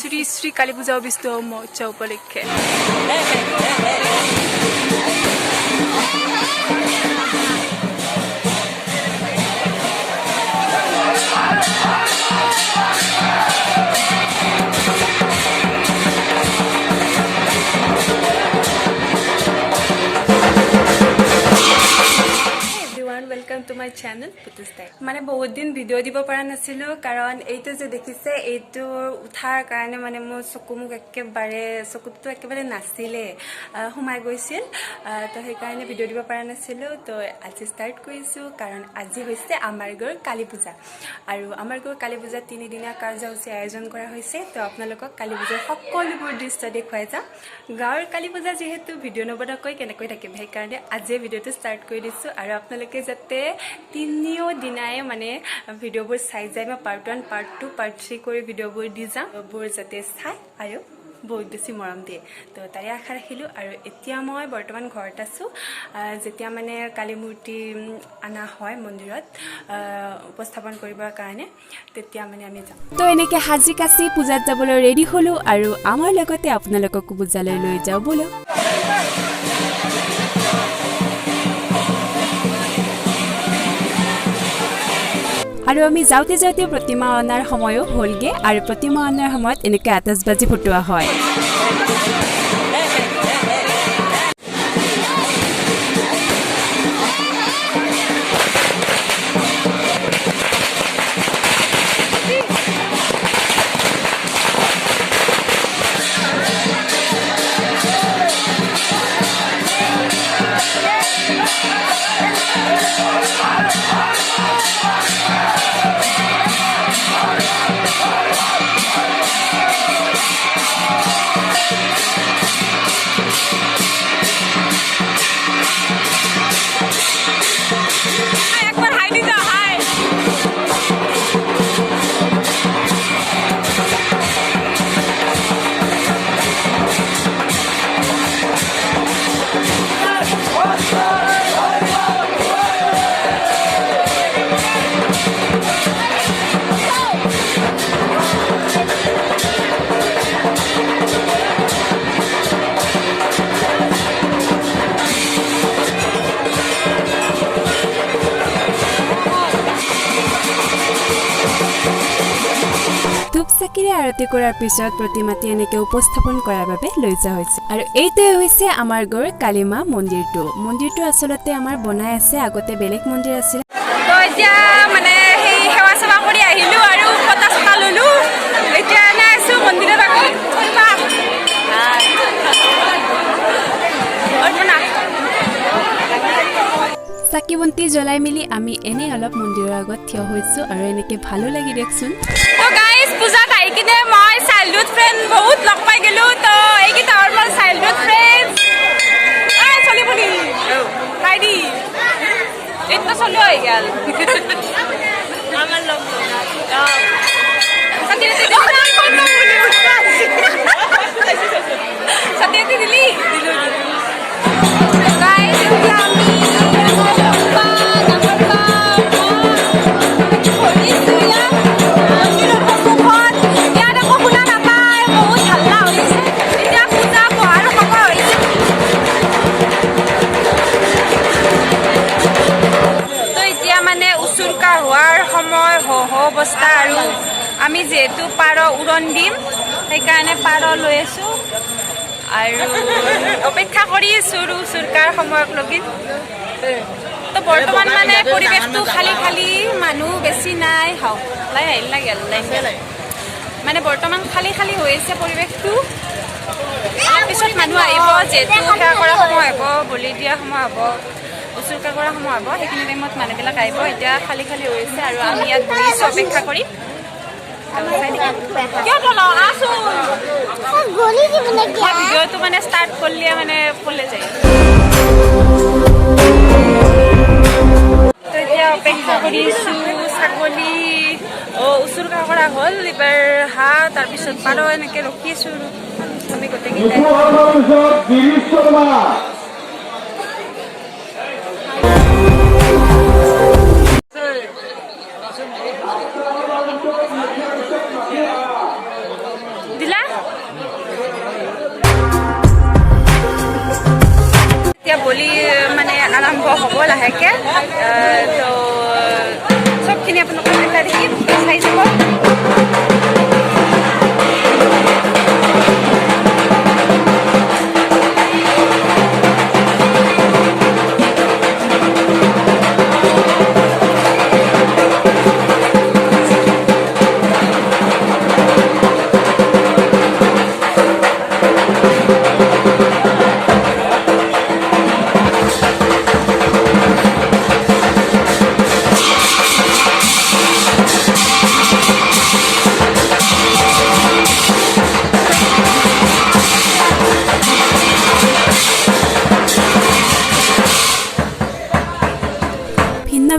শ্রী শ্রী কালী পূজা বিস্তু মহোৎসব উপলক্ষে। Welcome to my channel माने बहुत दिन भिडिओ দিব পৰা নাছিলো কাৰণ এইটো যে দেখিছে এইটো উঠাৰ কাৰণে মানে মোৰ চকু মুখ একেবাৰে চকুটো একেবাৰে নাছিলে হুমাই গৈছিল তো সেই কাৰণে ভিডিও দিব পৰা নাছিলো তো আজি স্টাৰ্ট কৰিছো কাৰণ আজি হৈছে আমাৰ ঘৰ কালী পূজা আৰু আমাৰ ঘৰ কালী পূজা 3 দিনীয়া কাৰ্যসূচী আয়োজন কৰা হৈছে তো আপোনালোকক কালী পূজাৰ সকলোবোৰ দৃশ্য দেখুৱাই যাম গাঁৱৰ কালী পূজা যেহেতু ভিডিও নবনাকৈ কেনেকৈ থাকিম সেই কাৰণে আজি ভিডিওটো স্টাৰ্ট কৰি দিছো আৰু আপোনালোকে যাতে তিনিও দিনাই মানে ভিডিওবোৰ চাই যায় মই পাৰ্ট 1 পাৰ্ট 2 পাৰ্ট 3 কৰি ভিডিওবোৰ দি যাম বোৰ যাতে চাই আৰু বহুত বেছি মৰম দিয়ে তো তাৰে আশা ৰাখিলো আৰু এতিয়া মই বৰ্তমান ঘৰত আছো যেতিয়া মানে কালী মূৰ্তি আনা হয় মন্দিৰত উপস্থাপন কৰিবৰ কাৰণে তেতিয়া মানে আমি যাম তো এনেকে হাজি কাছি পূজাত যাবলৈ ৰেডি হলো আৰু আমাৰ লগতে আপোনালোককো পূজালৈ লৈ যাও বলো আৰু আমি যাওতে যাওতে প্ৰতিমা অনাৰ সময়ও হলগে আৰু প্ৰতিমা অনাৰ সময়ত এনেকৈ আতচবাজি ফুটোৱা হয় চাকিৰে আৰতি কৰাৰ পিছত প্ৰতিমাটি এনেকৈ উপস্থাপন কৰাৰ বাবে লৈ যোৱা হৈছে আৰু এইটোৱে হৈছে আমাৰ ঘৰ কালীমা মন্দিৰটো আচলতে আমাৰ বনাই আছে আগতে বেলেগ মন্দিৰ আছিল তো এতিয়া মানে সেই সেৱা সেৱা কৰি আহিলো আৰু পতা চতা ললো এতিয়া এনে আছো মন্দিৰত আগত চাকি বন্তি জ্বলাই মিলি আমি এনে অলপ মন্দিৰৰ আগত থিয় হৈছো আৰু এনেকৈ ভালো লাগি দেখচোন তো গাইস পূজাত আহি কিনে মই চাইল্ডহুড ফ্ৰেণ্ড বহুত লগ পাই গেলো তো এইকেইটা আমাৰ চাইল্ডহুড ফ্ৰেণ্ড চলি বলি হাইদি এটা চলি হৈ গেল আমাৰ লগ সত্যি দিলি গাইস অৱস্থা আৰু আমি যেহেতু পাৰ উৰণ দিম সেইকাৰণে পাৰ লৈ আছো আৰু অপেক্ষা কৰি আছো উচুৰকাৰ সময়ক লগি তো বৰ্তমান মানে পৰিৱেশটো খালী খালী মানুহ বেছি নাই হাও লাই আহিল লাগে মানে বৰ্তমান খালী খালী হৈ আছে পৰিৱেশটো তাৰপিছত মানুহ আহিব যেহেতু সেৱা কৰা সময় হ'ব বলি দিয়া সময় হ'ব উচুৰকা কৰা সময় হ'ব সেইখিনি টাইমত মানুহবিলাক আহিব এতিয়া খালী খালী হৈ আছে আৰু আমি ইয়াত বহিছোঁ অপেক্ষা কৰি ভিডিঅ'টো মানে ষ্টাৰ্ট কৰিলে মানে ক'লে যায় এতিয়া অপেক্ষা কৰিছোঁ ছাগলী উচুৰকা কৰা হ'ল এইবাৰ হাঁহ তাৰপিছত পাৰ এনেকৈ ৰখি আছোঁ আমি গোটেইকেইটাই বুঝলা এতিয়া বলি মানে আৰম্ভ হ'ব লাহেকে তো সবখিনি আপোনালোকক এটা দেখিম চাই যাব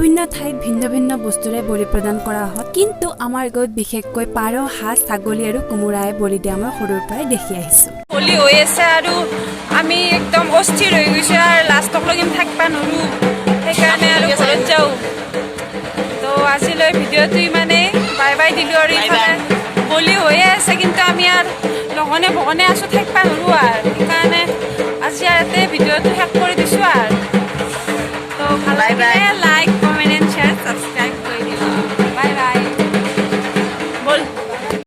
ভিন্ন ঠাইত ভিন্ন বস্তুৰে বলি প্ৰদান কৰা হয় কিন্তু আমাৰ গাঁৱত বিশেষকৈ পাৰ হাঁহ ছাগলী আৰু কোমোৰাই বলি দিয়া মই সৰুৰ পৰাই দেখি আহিছোঁ বলি হৈ আছে আৰু আমি একদম অস্থিৰ হৈ গৈছোঁ আৰু লাষ্টলৈকে থাকিব নোৱাৰোঁ সেইকাৰণে আৰু ঘৰত যাওঁ তো আজিলৈ ভিডিঅ'টো ইমানেই বাই বাই দিলোঁ আৰু ইফালে বলি হৈয়ে আছে কিন্তু আমি আৰু লগনে ভগনে আছোঁ থাকিব নোৱাৰোঁ আৰু সেইকাৰণে আজি ইয়াতে ভিডিঅ'টো শেষ কৰি দিছোঁ আৰু তো ভাল লাগিলে